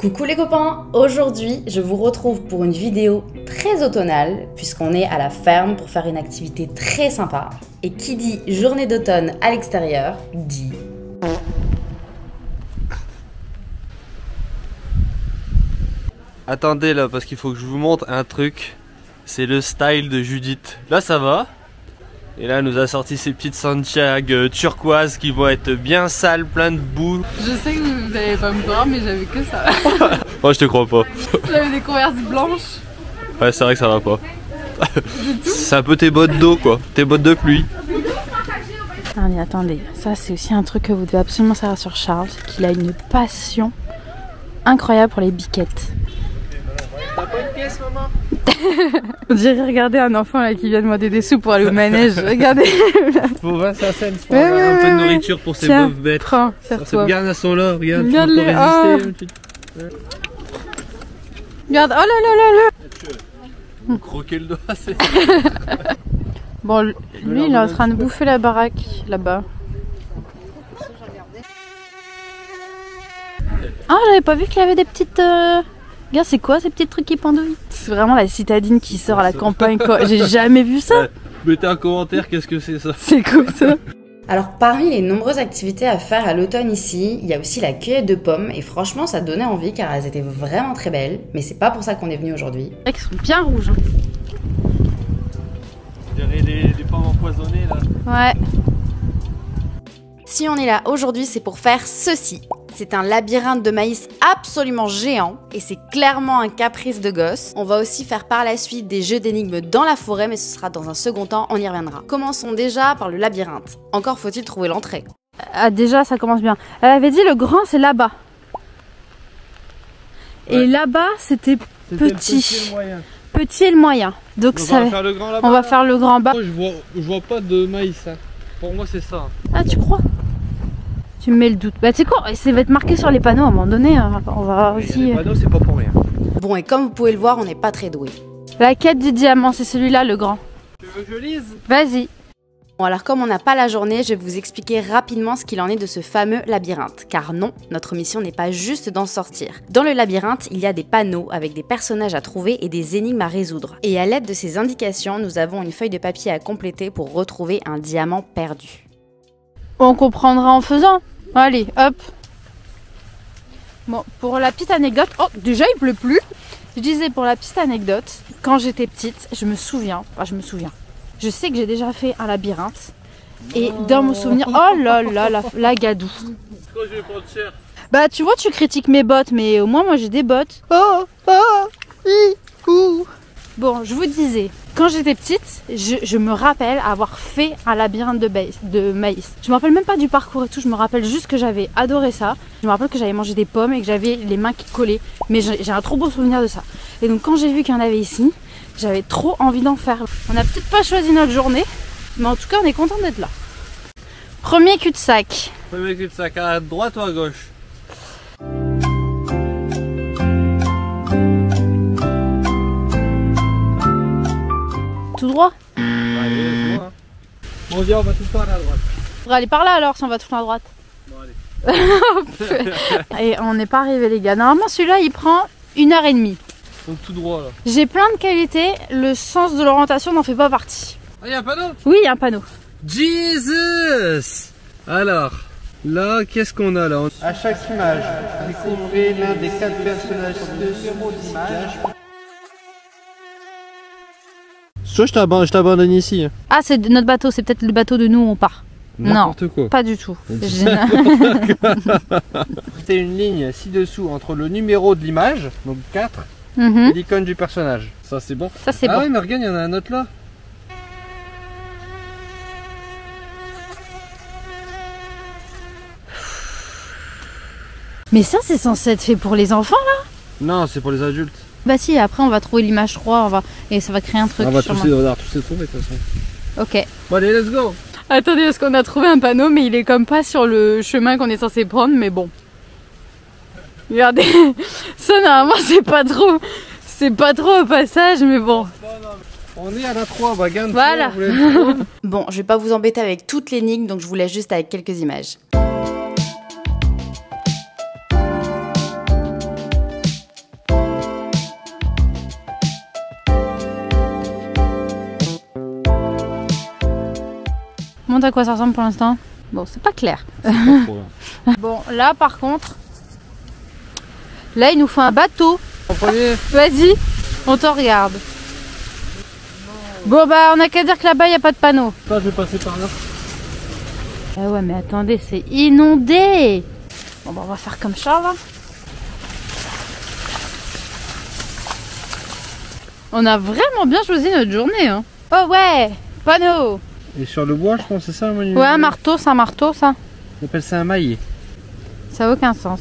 Coucou les copains, aujourd'hui je vous retrouve pour une vidéo très automnale puisqu'on est à la ferme pour faire une activité très sympa. Et qui dit journée d'automne à l'extérieur dit... Attendez là parce qu'il faut que je vous montre un truc. C'est le style de Judith. Là ça va. Et là elle nous a sorti ces petites Santiago turquoises qui vont être bien sales, plein de boue. Je sais que vous n'allez pas me croire mais j'avais que ça. Moi je te crois pas. J'avais des converses blanches. Ouais c'est vrai que ça va pas. C'est un peu tes bottes d'eau quoi, tes bottes de pluie. Attendez, ça c'est aussi un truc que vous devez absolument savoir sur Charles, c'est qu'il a une passion incroyable pour les biquettes. T'as pas une pièce maman? On dirait regarder un enfant là qui vient demander des sous pour aller au manège. Regardez. Faut 25 cents pour avoir un peu de nourriture pour ces pauvres bêtes. Prends, serre-toi. Regarde, elles sont là, regarde. Regarde-les. Regarde, oh là là là là. Croquer le doigt, c'est... Bon, lui il est en train de bouffer la baraque là-bas. Ah, j'avais pas vu qu'il y avait des petites... Regarde, c'est quoi ces petits trucs qui pendouillent? C'est vraiment la citadine qui sort à la campagne quoi. J'ai jamais vu ça. Mettez un commentaire, qu'est-ce que c'est ça? C'est quoi ça? Alors parmi les nombreuses activités à faire à l'automne ici, il y a aussi la cueillette de pommes et franchement ça donnait envie car elles étaient vraiment très belles, mais c'est pas pour ça qu'on est venu aujourd'hui. Elles sont bien rouges. Vous verrez des pommes empoisonnées là. Ouais. Si on est là aujourd'hui, c'est pour faire ceci. C'est un labyrinthe de maïs absolument géant et c'est clairement un caprice de gosse. On va aussi faire par la suite des jeux d'énigmes dans la forêt, mais ce sera dans un second temps, on y reviendra. Commençons déjà par le labyrinthe. Encore faut-il trouver l'entrée. Ah déjà ça commence bien. Elle avait dit le grand c'est là-bas. Ouais. Et là-bas c'était petit. Le petit et le moyen. Petit et le moyen. Donc ça on va faire le grand là-bas. On va faire le grand bas. Moi, je vois pas de maïs. Hein. Pour moi c'est ça. Ah tu crois? Tu me mets le doute. Bah tu sais quoi, ça va être marqué sur les panneaux à un moment donné. Hein. On va aussi... Les panneaux c'est pas pour rien. Bon et comme vous pouvez le voir, on n'est pas très doué. La quête du diamant, c'est celui-là le grand. Tu veux que je lise? Vas-y. Bon alors comme on n'a pas la journée, je vais vous expliquer rapidement ce qu'il en est de ce fameux labyrinthe. Car non, notre mission n'est pas juste d'en sortir. Dans le labyrinthe, il y a des panneaux avec des personnages à trouver et des énigmes à résoudre. Et à l'aide de ces indications, nous avons une feuille de papier à compléter pour retrouver un diamant perdu. On comprendra en faisant. Allez, hop. Bon, pour la petite anecdote... Oh, déjà il pleut plus. Je disais pour la petite anecdote, quand j'étais petite, je me souviens. Je sais que j'ai déjà fait un labyrinthe. Et dans mon souvenir... Oh là là, la gadoue. Pourquoi je vais prendre cher? Bah tu vois, tu critiques mes bottes, mais au moins moi j'ai des bottes. Bon, je vous disais, quand j'étais petite, je me rappelle avoir fait un labyrinthe de maïs. Je me rappelle même pas du parcours et tout, je me rappelle juste que j'avais adoré ça. Je me rappelle que j'avais mangé des pommes et que j'avais les mains qui collaient. Mais j'ai un trop beau souvenir de ça. Et donc quand j'ai vu qu'il y en avait ici, j'avais trop envie d'en faire. On n'a peut-être pas choisi notre journée, mais en tout cas on est content d'être là. Premier cul-de-sac. Premier cul-de-sac, à droite ou à gauche? Tout droit? Allez, droit. Bon, on va tout le temps à la droite. On va aller par là alors si on va tout le temps à droite. Bon, allez. Et on n'est pas arrivé les gars. Normalement celui-là il prend 1h30. Donc tout droit là. J'ai plein de qualités, le sens de l'orientation n'en fait pas partie. Ah, il y a un panneau? Oui, il y a un panneau. Jesus! Alors, là, qu'est-ce qu'on a là? À chaque image, découvrez l'un des 4 personnages de numéro d'image. Soit je t'abandonne ici. Ah, c'est notre bateau, c'est peut-être le bateau de nous où on part. Non, Quoi. pas du tout. C'est une ligne ci-dessous entre le numéro de l'image, donc 4, et l'icône du personnage. Ça c'est bon. Ça c'est bon. bon. Oui, mais regarde, il y en a un autre là. Mais ça, c'est censé être fait pour les enfants là? Non, c'est pour les adultes. Bah si, après on va trouver l'image 3, et ça va créer un truc. On va sûrement. tous les trouver de toute façon. Ok. Bon allez, let's go. Attendez, parce qu'on a trouvé un panneau, mais il est comme pas sur le chemin qu'on est censé prendre, mais bon. Regardez, ça normalement c'est pas trop au passage, mais bon. On est à la 3, bah gagne. Voilà. Bon, je vais pas vous embêter avec toute l'énigme, donc je vous laisse juste avec quelques images. raconte à quoi ça ressemble pour l'instant. Bon, c'est pas clair. Bon, là par contre, là il nous faut un bateau. Vas-y, on te regarde. Bon bah on a qu'à dire que là-bas il n'y a pas de panneau. Je vais passer par là. Ah ouais mais attendez, c'est inondé. Bon bah on va faire comme ça là. On a vraiment bien choisi notre journée hein. Oh ouais, panneau. Et sur le bois je pense c'est ça un monument. Ouais un marteau, c'est un marteau ça. On appelle ça un maillet. Ça n'a aucun sens.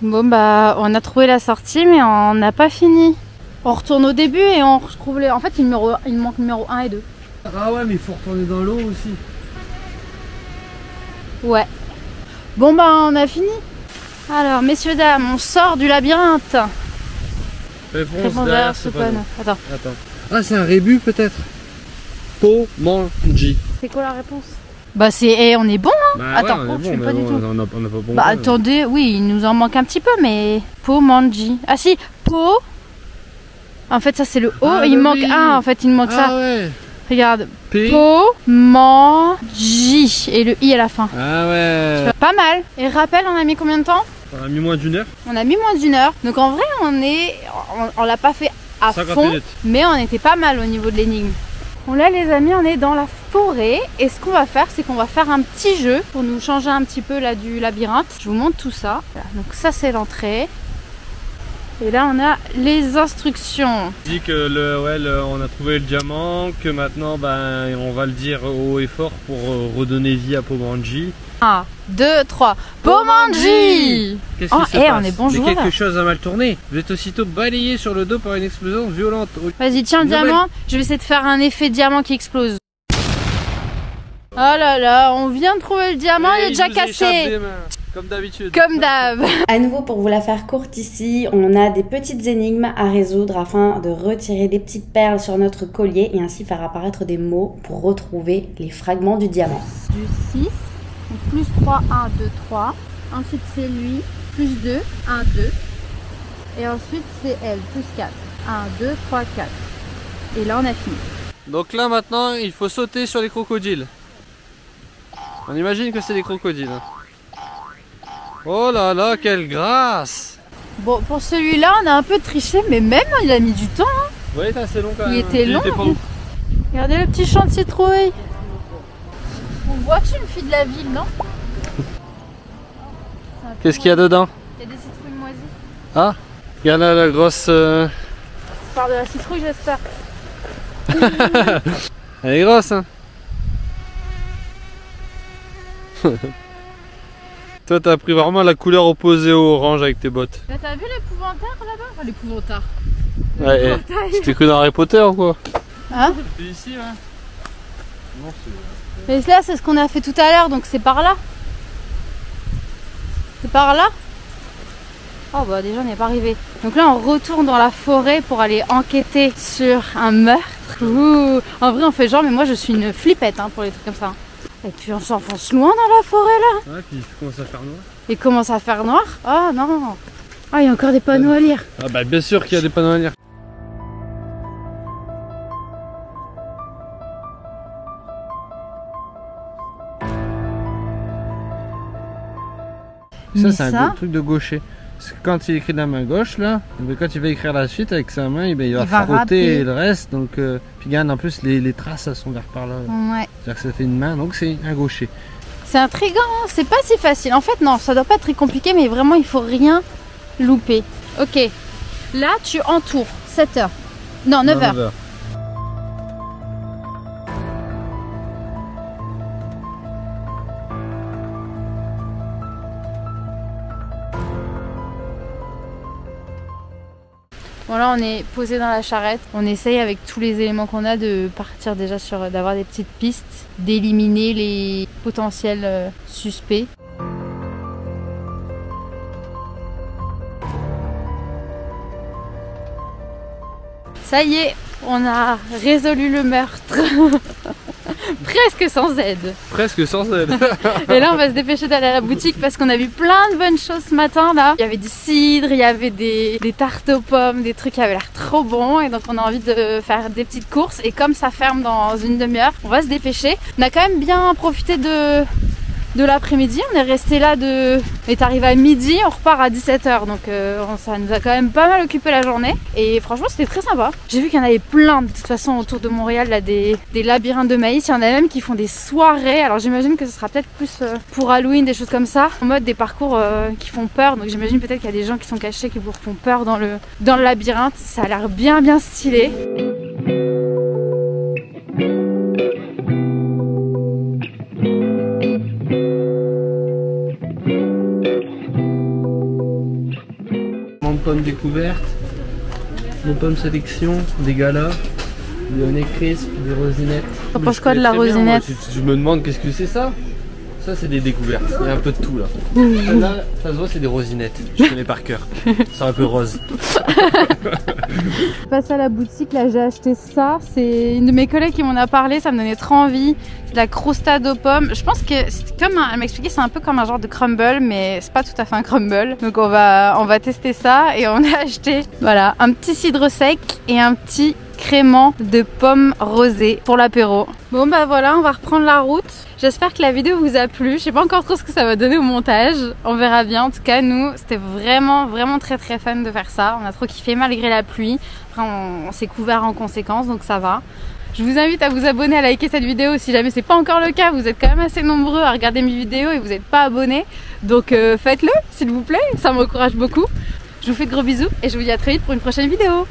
Bon bah on a trouvé la sortie mais on n'a pas fini. On retourne au début et on retrouve les... En fait il manque numéro 1 et 2. Ah ouais mais il faut retourner dans l'eau aussi. Ouais. Bon bah on a fini. Alors messieurs dames, on sort du labyrinthe. Réponse derrière ce panneau. Attends. Ah c'est un rébus peut-être. Pomanji. C'est quoi la réponse? Bah c'est... on est bon hein. Bah attends, ouais, je sais pas du tout. On a pas bon. Bah attendez, oui il nous en manque un petit peu mais... Pomanji. Ah si, Po. En fait ça c'est le O et il manque un en fait, il me manque ça. Ouais. Regarde. P. Pomanji et le I à la fin. Ah ouais. Pas mal. Et rappel, on a mis combien de temps? On a mis moins d'1 heure. On a mis moins d'1 heure. Donc en vrai, on l'a pas fait à 50 fond, minutes. mais on était pas mal au niveau de l'énigme. Bon là les amis, on est dans la forêt et ce qu'on va faire, c'est qu'on va faire un petit jeu pour nous changer un petit peu là du labyrinthe. Je vous montre tout ça. Voilà, donc ça c'est l'entrée. Et là on a les instructions. On dit que on a trouvé le diamant, que maintenant on va le dire haut et fort pour redonner vie à Pomanji. 1, 2, 3. Pomanji! Qu'est-ce qui se passe? On est bon joueur. Mais quelque chose a mal tourné. Vous êtes aussitôt balayé sur le dos par une explosion violente. Vas-y, tiens le diamant. Je vais essayer de faire un effet diamant qui explose. Oh là là, on vient de trouver le diamant, il est déjà cassé. Comme d'habitude. Comme d'hab. À nouveau, pour vous la faire courte ici, on a des petites énigmes à résoudre afin de retirer des petites perles sur notre collier et ainsi faire apparaître des mots pour retrouver les fragments du diamant. Du 6, donc plus 3, 1, 2, 3. Ensuite c'est lui, plus 2, 1, 2. Et ensuite c'est elle, plus 4. 1, 2, 3, 4. Et là on a fini. Donc là maintenant, il faut sauter sur les crocodiles. On imagine que c'est des crocodiles. Oh là là, quelle grâce! Bon, pour celui-là, on a un peu triché, mais même il a mis du temps. Hein. Oui, c'est assez long quand même. Il était long. Pas ouf. Regardez le petit champ de citrouilles. On voit-tu une fille de la ville, non? Qu'est-ce qu'il y a dedans? Il y a des citrouilles moisies. Ah, regarde là la grosse. Je parle de la citrouille, j'espère. Elle est grosse, hein? Toi, t'as pris vraiment la couleur opposée au orange avec tes bottes. Là, t'as vu l'épouvantaire là-bas? Enfin, l'épouvantaire. Ouais, c'était que dans Harry Potter ou quoi? Hein? C'est ici, ouais. Non, mais là, c'est ce qu'on a fait tout à l'heure, donc c'est par là. C'est par là? Oh bah déjà on n'est pas arrivé. Donc là on retourne dans la forêt pour aller enquêter sur un meurtre. Ouh. En vrai on fait genre, mais moi je suis une flippette hein, pour les trucs comme ça. Et puis on s'enfonce loin dans la forêt là. ouais, puis il commence à faire noir. Il commence à faire noir. Ah non. Ah il y a encore des panneaux à lire. Ah bah bien sûr qu'il y a des panneaux à lire. Ça c'est un truc de gaucher. Parce que quand il écrit de la main gauche là, quand il va écrire la suite avec sa main, il va frotter le reste. Donc, puis regarde en plus les traces elles sont vers par là. Ouais. C'est-à-dire que ça fait une main, donc c'est un gaucher. C'est intriguant, hein. C'est pas si facile. En fait non, ça doit pas être très compliqué, mais vraiment il faut rien louper. Ok, là tu entoures 7 heures. Non, 9 heures. 9 heures. Bon là on est posé dans la charrette, on essaye avec tous les éléments qu'on a de partir déjà sur, d'avoir des petites pistes, d'éliminer les potentiels suspects. Ça y est, on a résolu le meurtre. Presque sans aide. Presque sans aide. Et là on va se dépêcher d'aller à la boutique parce qu'on a vu plein de bonnes choses ce matin là. Il y avait du cidre, il y avait des tartes aux pommes, des trucs qui avaient l'air trop bons. Et donc on a envie de faire des petites courses. Et comme ça ferme dans une demi-heure, on va se dépêcher. On a quand même bien profité de l'après-midi, on est resté là est arrivé à midi, on repart à 17 h, donc ça nous a quand même pas mal occupé la journée et franchement c'était très sympa. J'ai vu qu'il y en avait plein de toute façon autour de Montréal là, des labyrinthes de maïs, il y en a même qui font des soirées, alors j'imagine que ce sera peut-être plus pour Halloween, des choses comme ça, en mode des parcours qui font peur, donc j'imagine peut-être qu'il y a des gens qui sont cachés qui vous font peur dans le labyrinthe, ça a l'air bien stylé. Pommes découvertes, des pommes sélection, des galas, des honey crisp, des rosinettes. T'en penses quoi de la rosinette? Je me demande qu'est-ce que c'est ça. Ça c'est des découvertes, il y a un peu de tout là. Là, ça se voit, c'est des rosinettes, je connais par cœur. C'est un peu rose. Passe à la boutique, là j'ai acheté ça, c'est une de mes collègues qui m'en a parlé, ça me donnait trop envie. C'est de la croustade aux pommes, je pense que c'est comme elle m'expliquait, c'est un peu comme un genre de crumble, mais c'est pas tout à fait un crumble. Donc on va tester ça et on a acheté voilà un petit cidre sec et un petit crément de pommes rosées pour l'apéro. Bon bah voilà, on va reprendre la route. J'espère que la vidéo vous a plu. Je sais pas encore trop ce que ça va donner au montage. On verra bien. En tout cas, nous, c'était vraiment très fun de faire ça. On a trop kiffé malgré la pluie. Après, on s'est couvert en conséquence, donc ça va. Je vous invite à vous abonner, à liker cette vidéo si jamais c'est pas encore le cas. Vous êtes quand même assez nombreux à regarder mes vidéos et vous n'êtes pas abonnés. Donc faites-le, s'il vous plaît. Ça m'encourage beaucoup. Je vous fais de gros bisous et je vous dis à très vite pour une prochaine vidéo.